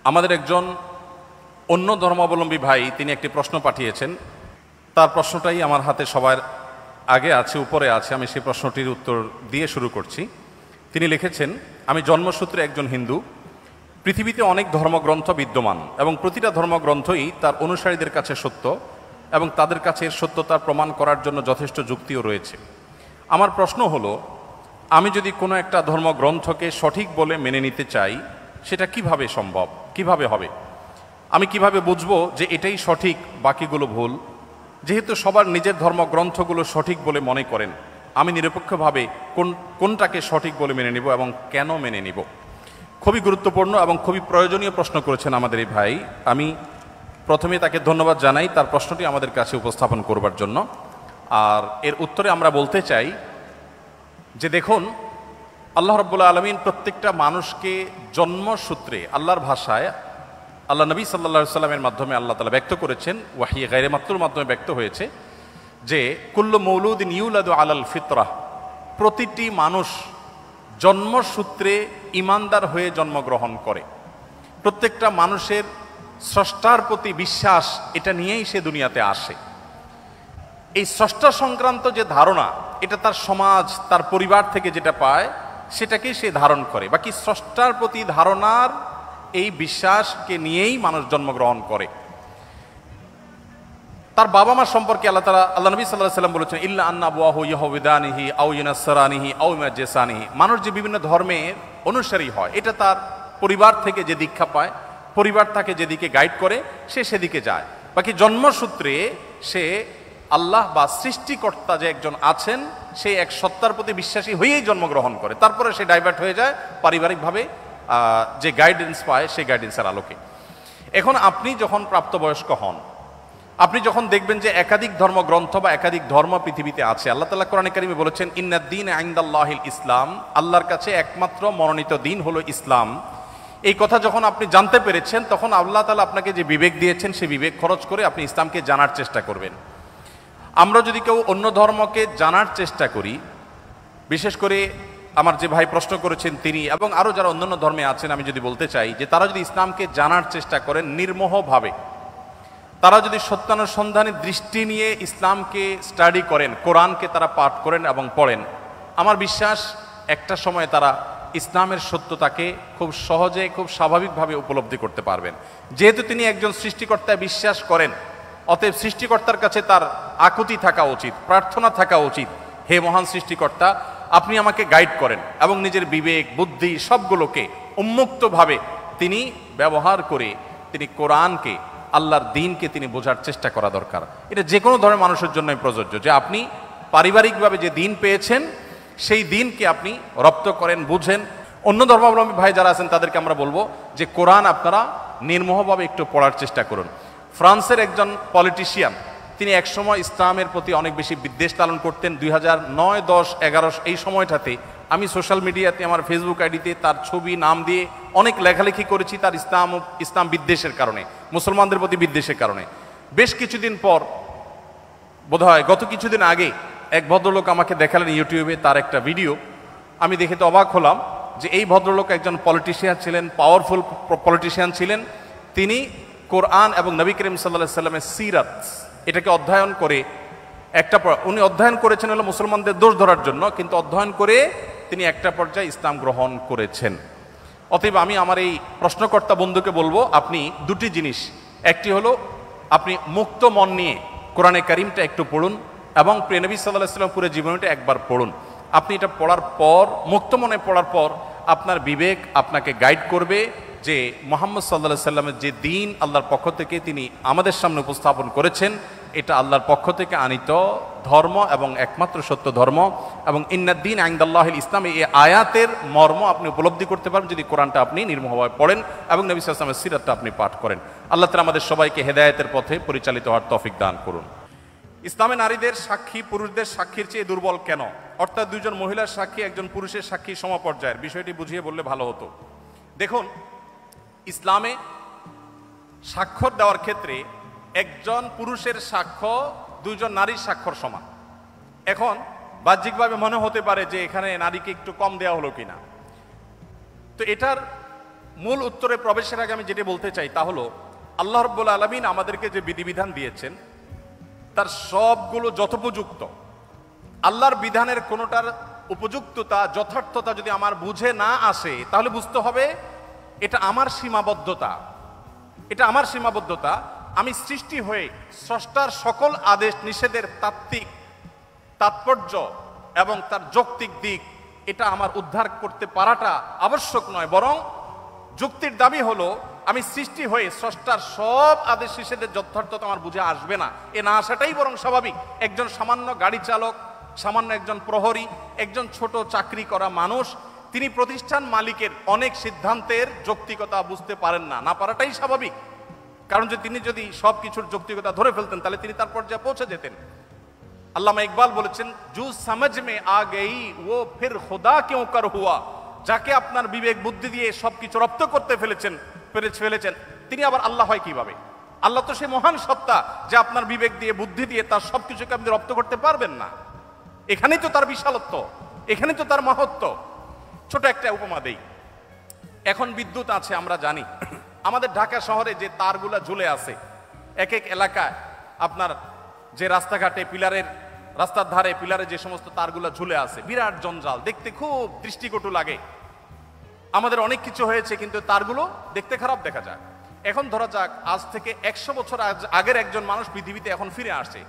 আমাদের একজন অন্য ধর্মাবলম্বী ভাই তিনি একটি প্রশ্ন পাঠিয়েছেন। তার প্রশ্নটাই আমার হাতে সবার আগে আছে, উপরে আছে। আমি সেই প্রশ্নটির উত্তর দিয়ে শুরু করছি। তিনি লিখেছেন, আমি জন্মসূত্রে একজন হিন্দু। পৃথিবীতে অনেক ধর্মগ্রন্থ বিদ্যমান এবং প্রতিটা ধর্মগ্রন্থই তার অনুসারীদের কাছে সত্য এবং তাদের কাছে এর সত্যতার প্রমাণ করার জন্য যথেষ্ট যুক্তিও রয়েছে। আমার প্রশ্ন হলো, আমি যদি কোনো একটা ধর্মগ্রন্থকে সঠিক বলে মেনে নিতে চাই, সেটা কিভাবে সম্ভব, কিভাবে হবে? আমি কিভাবে বুঝবো যে এটাই সঠিক, বাকিগুলো ভুল? যেহেতু সবার নিজের ধর্মগ্রন্থগুলো সঠিক বলে মনে করেন, আমি নিরপেক্ষভাবে কোনটাকে সঠিক বলে মেনে নিব এবং কেন মেনে নিব? খুবই গুরুত্বপূর্ণ এবং খুবই প্রয়োজনীয় প্রশ্ন করেছেন আমাদের এই ভাই। আমি প্রথমে তাকে ধন্যবাদ জানাই তার প্রশ্নটি আমাদের কাছে উপস্থাপন করবার জন্য। আর এর উত্তরে আমরা বলতে চাই যে দেখুন, আল্লাহ রাব্বুল আলামিন প্রত্যেকটা মানুষকে জন্মসূত্রে আল্লাহর ভাষায় আল্লাহ নবী সাল্লাল্লাহু আলাইহি সাল্লামের মাধ্যমে আল্লাহ তাআলা ব্যক্ত করেছেন, ওয়াহী গায়রে মাতুর মাধ্যমে ব্যক্ত হয়েছে যে কুল্লু মৌলুদিন ইউলাদু আলাল ফিতরাহ, প্রতিটি মানুষ জন্মসূত্রে ঈমানদার হয়ে জন্মগ্রহণ করে। প্রত্যেকটা মানুষের স্রষ্টার প্রতি বিশ্বাস, এটা নিয়েই সে দুনিয়াতে আসে। এই স্রষ্টা সংক্রান্ত যে ধারণা, এটা তার সমাজ, তার পরিবার থেকে যেটা পায় সেটাকেই সে ধারণ করে। বাকি স্রষ্টার প্রতি ধারণার এই বিশ্বাসকে নিয়েই মানুষ জন্মগ্রহণ করে। তার বাবা মা সম্পর্কে আল্লাহ নবী সাল্লাল্লাহু আলাইহি ওয়াসাল্লাম বলেছেন, ইল্লা আন্না আবওয়াহু ইয়াহুদানিহি আও ইউনাসসারানিহি আও ইমাজ্জিসানিহি। মানুষ যে বিভিন্ন ধর্মের অনুসারী হয়, এটা তার পরিবার থেকে যে দীক্ষা পায়, পরিবার তাকে যেদিকে গাইড করে সে সেদিকে যায়। বাকি জন্মসূত্রে সে আল্লাহ বা সৃষ্টিকর্তা যে একজন আছেন, সেই এক সত্তার প্রতি বিশ্বাসী হয়েই জন্মগ্রহণ করে। তারপরে সে ডাইভার্ট হয়ে যায় পারিবারিকভাবে যে গাইডেন্স পায় সেই গাইডেন্সের আলোকে। এখন আপনি যখন প্রাপ্তবয়স্ক হন, আপনি যখন দেখবেন যে একাধিক ধর্মগ্রন্থ বা একাধিক ধর্ম পৃথিবীতে আছে। আল্লাহ তাআলা কোরআনে কারিমে বলেছেন, ইন্নাদ-দীন ইনদাল্লাহিল ইসলাম, আল্লাহর কাছে একমাত্র মনোনীত দিন হলো ইসলাম। এই কথা যখন আপনি জানতে পেরেছেন, তখন আল্লাহ তাআলা আপনাকে যে বিবেক দিয়েছেন, সেই বিবেক খরচ করে আপনি ইসলামকে জানার চেষ্টা করবেন। আমরা যদি কেউ অন্য ধর্মকে জানার চেষ্টা করি, বিশেষ করে আমার যে ভাই প্রশ্ন করেছেন তিনি এবং আরও যারা অন্যান্য ধর্মে আছেন, আমি যদি বলতে চাই যে তারা যদি ইসলামকে জানার চেষ্টা করেন নির্মোহভাবে, তারা যদি সত্যানুসন্ধানী দৃষ্টি নিয়ে ইসলামকে স্টাডি করেন, কোরআনকে তারা পাঠ করেন এবং পড়েন, আমার বিশ্বাস একটা সময় তারা ইসলামের সত্যতাকে খুব সহজে, খুব স্বাভাবিকভাবে উপলব্ধি করতে পারবেন। যেহেতু তিনি একজন সৃষ্টিকর্তায় বিশ্বাস করেন, অতএব সৃষ্টিকর্তার কাছে তার আকুতি থাকা উচিত, প্রার্থনা থাকা উচিত, হে মহান সৃষ্টিকর্তা, আপনি আমাকে গাইড করেন, এবং নিজের বিবেক, বুদ্ধি সবগুলোকে উন্মুক্তভাবে তিনি ব্যবহার করে তিনি কোরআনকে, আল্লাহর দ্বীনকে তিনি বোঝার চেষ্টা করা দরকার। এটা যে কোনো ধরনের মানুষের জন্যই প্রযোজ্য, যে আপনি পারিবারিকভাবে যে দ্বীন পেয়েছেন সেই দ্বীনকে আপনি রপ্ত করেন, বুঝেন। অন্য ধর্মাবলম্বী ভাই যারা আছেন তাদেরকে আমরা বলবো যে কোরআন আপনারা নির্মোহভাবে একটু পড়ার চেষ্টা করুন। ফ্রান্সের একজন পলিটিশিয়ান, তিনি একসময় ইসলামের প্রতি অনেক বেশি বিদ্বেষ লালন করতেন। 2009, 10, 11 এই সময়টাতে আমি সোশ্যাল মিডিয়াতে আমার ফেসবুক আইডিতে তার ছবি, নাম দিয়ে অনেক লেখালেখি করেছি তার ইসলাম বিদ্বেষের কারণে, মুসলমানদের প্রতি বিদ্বেষের কারণে। বেশ কিছুদিন পর, বোধহয় গত কিছুদিন আগে, এক ভদ্রলোক আমাকে দেখালেন ইউটিউবে তার একটা ভিডিও। আমি দেখে তো অবাক হলাম যে এই ভদ্রলোক একজন পলিটিশিয়ান ছিলেন, পাওয়ারফুল পলিটিশিয়ান ছিলেন। তিনি কোরআন এবং নবী করিম সাল্লাল্লাহু আলাইহি সাল্লামের সিরাত, এটাকে অধ্যয়ন করে উনি অধ্যয়ন করেছেন হলো মুসলমানদের দোষ ধরার জন্য, কিন্তু অধ্যয়ন করে তিনি একটা পর্যায়ে ইসলাম গ্রহণ করেছেন। অতএব আমি আমার এই প্রশ্নকর্তা বন্ধুকে বলবো, আপনি দুটি জিনিস, একটি হলো আপনি মুক্ত মন নিয়ে কোরআনে কারিমটা একটু পড়ুন এবং প্রিয় নবী সাল্লাল্লাহু আলাইহি ওয়াসাল্লাম পুরো জীবনীটা একবার পড়ুন। আপনি এটা পড়ার পর, মুক্ত মনে পড়ার পর, আপনার বিবেক আপনাকে গাইড করবে যে মুহাম্মদ সাল্লাল্লাহু আলাইহি ওয়াসাল্লামের যে দ্বীন আল্লাহর পক্ষ থেকে তিনি আমাদের সামনে উপস্থাপন করেছেন, এটা আল্লাহর পক্ষ থেকে আনিত ধর্ম এবং একমাত্র সত্য ধর্ম। এবং ইন্নাদ-দীন ইনদাল্লাহিল ইসলাম, এই আয়াতের মর্ম আপনি উপলব্ধি করতে পারেন যদি কোরআনটা আপনি নির্মোহভাবে পড়েন এবং নবী সাল্লাল্লাহু আলাইহি ওয়াসাল্লামের সিরাতটা আপনি পাঠ করেন। আল্লাহ তাআলা আমাদের সবাইকে হেদায়েতের পথে পরিচালিত হওয়ার তৌফিক দান করুন। ইসলামে নারীদের সাক্ষী পুরুষদের সাক্ষীর চেয়ে দুর্বল কেন? অর্থাৎ দুইজন মহিলার সাক্ষী একজন পুরুষের সাক্ষী সমপর্যায়ের, বিষয়টি বুঝিয়ে বললে ভালো হতো। দেখুন, ইসলামে স্বাক্ষর দেওয়ার ক্ষেত্রে একজন পুরুষের সাক্ষ্য দুইজন নারীর স্বাক্ষর সমান। এখন বাহ্যিকভাবে মনে হতে পারে যে এখানে নারীকে একটু কম দেওয়া হলো কিনা, তো এটার মূল উত্তরে প্রবেশের আগে আমি যেটা বলতে চাই তা হলো, আল্লাহ রাব্বুল আলামিন আমাদেরকে যে বিধিবিধান দিয়েছেন তার সবগুলো যথোপযুক্ত। আল্লাহর বিধানের কোনোটার উপযুক্ততা, যথার্থতা যদি আমার বুঝে না আসে, তাহলে বুঝতে হবে এটা আমার সীমাবদ্ধতা, এটা আমার সীমাবদ্ধতা। আমি সৃষ্টি হয়ে স্রষ্টার সকল আদেশ নিষেধের তাত্ত্বিক তাৎপর্য এবং তার যৌক্তিক দিক এটা আমার উদ্ধার করতে পারাটা আবশ্যক নয়, বরং যুক্তির দাবি হলো আমি সৃষ্টি হয়ে স্রষ্টার সব আদেশ নিষেধের যথার্থতা আমার বুঝে আসবে না, এ না আসাটাই বরং স্বাভাবিক। একজন সামান্য গাড়ি চালক, সামান্য একজন প্রহরী, একজন ছোট চাকরি করা মানুষ, তিনি প্রতিষ্ঠান মালিকের অনেক সিদ্ধান্তের যৌক্তিকতা বুঝতে পারেন না, না পারাটাই স্বাভাবিক। কারণ যে তিনি যদি সব কিছুর যৌক্তিকতা ধরে ফেলতেন তাহলে তিনি তার পর্যায়ে পৌঁছে যেতেন। আল্লামা ইকবাল বলেছেন, জু সমঝ মে আ গই ও ফির খুদা কিউ কর হুয়া, যাকে আপনার বিবেক বুদ্ধি দিয়ে সবকিছু রপ্ত করতে ফেলেছেন তিনি আবার আল্লাহ হয় কিভাবে? আল্লাহ তো সে মহান সত্তা যে আপনার বিবেক দিয়ে বুদ্ধি দিয়ে তার সবকিছুকে আপনি রপ্ত করতে পারবেন না। এখানেই তো তার বিশালত্ব, এখানেই তো তার মহত্ব। ছোট একটা উপমা দেই। এখন বিদ্যুৎ আছে আমরা জানি, আমাদের ঢাকা শহরে যে তারগুলা ঝুলে আছে, এক এক এলাকায় আপনার যে রাস্তাঘাটে রাস্তার ধারে পিলারে যে সমস্ত তারগুলা ঝুলে আছে, বিরাট জঞ্জাল, দেখতে খুব দৃষ্টিকটু লাগে। আমাদের অনেক কিছু হয়েছে কিন্তু তারগুলো দেখতে খারাপ দেখা যায়। এখন ধরা যাক আজ থেকে 100 বছর আগের একজন মানুষ পৃথিবীতে এখন ফিরে আসছে।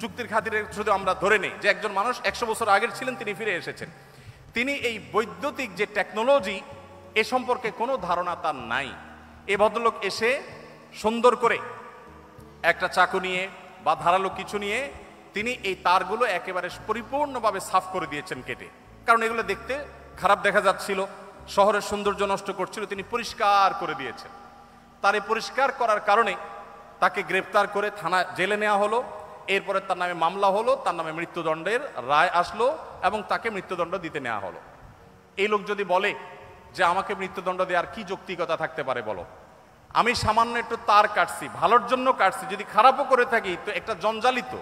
যুক্তির খাতিরে শুধু আমরা ধরে নেই যে একজন মানুষ 100 বছর আগের ছিলেন, তিনি ফিরে এসেছেন। তিনি এই বৈদ্যুতিক যে টেকনোলজি এ সম্পর্কে কোনো ধারণা তার নাই। এ ভদ্রলোক এসে সুন্দর করে একটা চাকু নিয়ে বা ধারালো কিছু নিয়ে তিনি এই তারগুলো একেবারে পরিপূর্ণভাবে সাফ করে দিয়েছেন কেটে, কারণ এগুলো দেখতে খারাপ দেখা যাচ্ছিল, শহরের সৌন্দর্য নষ্ট করছিল। তিনি পরিষ্কার করে দিয়েছেন। তার এই পরিষ্কার করার কারণে তাকে গ্রেপ্তার করে থানা জেলে নেওয়া হলো। এরপরে তার নামে মামলা হলো, তার নামে মৃত্যুদণ্ডের রায় আসলো এবং তাকে মৃত্যুদণ্ড দিতে নেওয়া হলো। এই লোক যদি বলে যে আমাকে মৃত্যুদণ্ড দেওয়ার কি যৌক্তিকতা থাকতে পারে বলো? আমি সামান্য একটু তার কাটছি, ভালোর জন্য কাটছি, যদি খারাপও করে থাকি তো একটা জঞ্জালিত,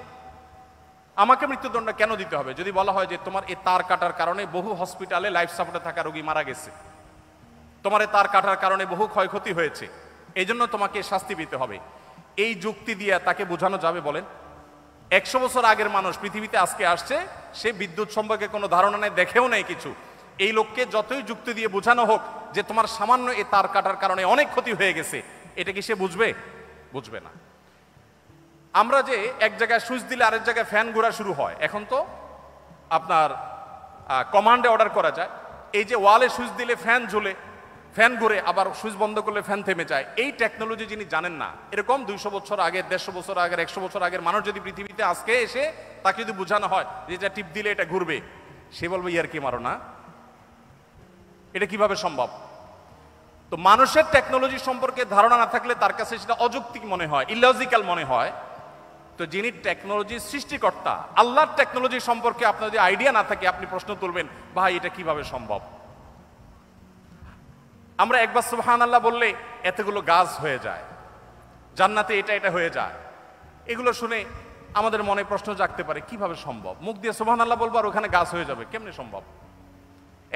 আমাকে মৃত্যুদণ্ড কেন দিতে হবে? যদি বলা হয় যে তোমার এই তার কাটার কারণে বহু হসপিটালে লাইফ সাপোর্টে থাকা রোগী মারা গেছে, তোমার এই তার কাটার কারণে বহু ক্ষয়ক্ষতি হয়েছে, এই জন্য তোমাকে শাস্তি পেতে হবে, এই যুক্তি দিয়ে তাকে বোঝানো যাবে বলেন? 100 বছর আগের মানুষ পৃথিবীতে আজকে আসছে, সে বিদ্যুৎ সম্পর্কে কোনো ধারণা নেই, দেখেও নেই কিছু। এই লোককে যতই যুক্তি দিয়ে বোঝানো হোক যে তোমার সামান্য এই তার কাটার কারণে অনেক ক্ষতি হয়ে গেছে, এটা কি সে বুঝবে? বুঝবে না। আমরা যে এক জায়গায় সুইচ দিলে আরেক জায়গায় ফ্যান ঘোরা শুরু হয়, এখন তো আপনার কমান্ডে অর্ডার করা যায়। এই যে ওয়ালে সুইচ দিলে ফ্যান ঝুলে, ফ্যান ঘুরে, আবার সুইচ বন্ধ করলে ফ্যান থেমে যায়, এই টেকনোলজি যিনি জানেন না, এরকম 200 বছর আগের, 150 বছর আগের, 100 বছর আগের মানুষ যদি পৃথিবীতে আজকে এসে তাকে যদি বোঝানো হয় যে এটা টিপ দিলে এটা ঘুরবে, সে বলবে ইয়ার কি মারো না, এটা কিভাবে সম্ভব? তো মানুষের টেকনোলজি সম্পর্কে ধারণা না থাকলে তার কাছে সেটা অযৌক্তিক মনে হয়, ইলজিক্যাল মনে হয়। তো যিনি টেকনোলজির সৃষ্টিকর্তা, আল্লাহর টেকনোলজি সম্পর্কে আপনার যদি আইডিয়া না থাকে, আপনি প্রশ্ন তুলবেন ভাই এটা কিভাবে সম্ভব? আমরা একবার সুবহানাল্লাহ বললে এতগুলো গাছ হয়ে যায়, জান্নাতে এটা এটা হয়ে যায়, এগুলো শুনে আমাদের মনে প্রশ্ন জাগতে পারে কিভাবে সম্ভব? মুখ দিয়ে সুবহানাল্লাহ বলবো আর ওখানে গাছ হয়ে যাবে, কেমনে সম্ভব?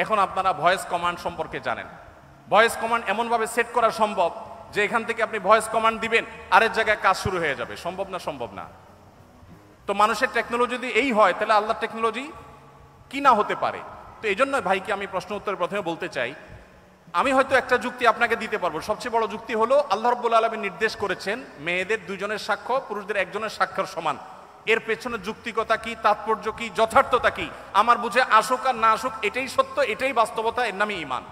এখন আপনারা ভয়েস কমান্ড সম্পর্কে জানেন। ভয়েস কমান্ড এমনভাবে সেট করা সম্ভব যে এখান থেকে আপনি ভয়েস কমান্ড দিবেন, আরেক জায়গায় কাজ শুরু হয়ে যাবে। সম্ভব না? সম্ভব না। তো মানুষের টেকনোলজি যদি এই হয়, তাহলে আল্লাহর টেকনোলজি কি না হতে পারে? তো এই জন্য ভাইকে আমি প্রশ্ন উত্তরে প্রথমে বলতে চাই, আমি হয়তো একটা যুক্তি আপনাকে দিতে পারবো। সবচেয়ে বড় যুক্তি হলো আল্লাহ রাব্বুল আলামিন নির্দেশ করেছেন মেয়েদের 2 জনের সাক্ষ্য পুরুষদের 1 জনের সাক্ষ্যের সমান। এর পেছনে যুক্তিকতা কি, তাৎপর্য কি, যথার্থতা কি, আমার বুঝে আসুক আর না আসুক, এটাই সত্য, এটাই বাস্তবতা, এর নামই ঈমান।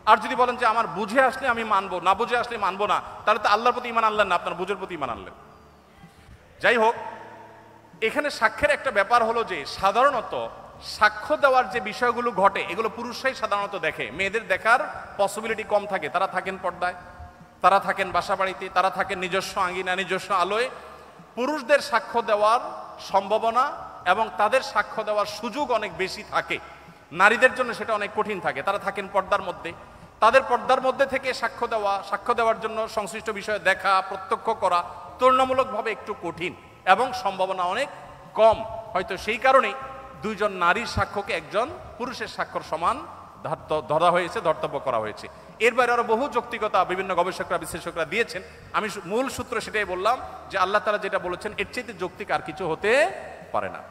আর যদি বলেন যে আমার বুঝে আসলে আমি মানবো, না বুঝে আসলে মানবো না, তাহলে তো আল্লাহর প্রতি ঈমান আনলেন না, আপনার বুঝের প্রতি ঈমান আনলেন। যাই হোক, এখানে সাক্ষ্যের একটা ব্যাপার হলো যে সাধারণত সাক্ষ্য দেওয়ার যে বিষয়গুলো ঘটে এগুলো পুরুষরাই সাধারণত দেখে, মেয়েদের দেখার পসিবিলিটি কম থাকে। তারা থাকেন পর্দায়, তারা থাকেন বাসা বাড়িতে, তারা থাকেন নিজস্ব আঙ্গিনা, নিজস্ব আলোয়। পুরুষদের সাক্ষ্য দেওয়ার সম্ভাবনা এবং তাদের সাক্ষ্য দেওয়ার সুযোগ অনেক বেশি থাকে, নারীদের জন্য সেটা অনেক কঠিন থাকে। তারা থাকেন পর্দার মধ্যে, তাদের পর্দার মধ্যে থেকে সাক্ষ্য দেওয়ার জন্য সংশ্লিষ্ট বিষয়ে দেখা, প্রত্যক্ষ করা তুলনামূলকভাবে একটু কঠিন এবং সম্ভাবনা অনেক কম। হয়তো সেই কারণেই 2 জন নারীর সাক্ষ্যকে 1 জন পুরুষের সাক্ষ্যর সমান ধরা হয়েছে, ধর্তব্য করা হয়েছে। এর বাইরে আরো বহু যৌক্তিকতা বিভিন্ন গবেষকরা বিশ্লেষকরা দিয়েছেন। আমি মূল সূত্র সেটাই বললাম যে আল্লাহ তাআলা যেটা বলেছেন এর চাইতে যৌক্তিক আর কিছু হতে পারে না।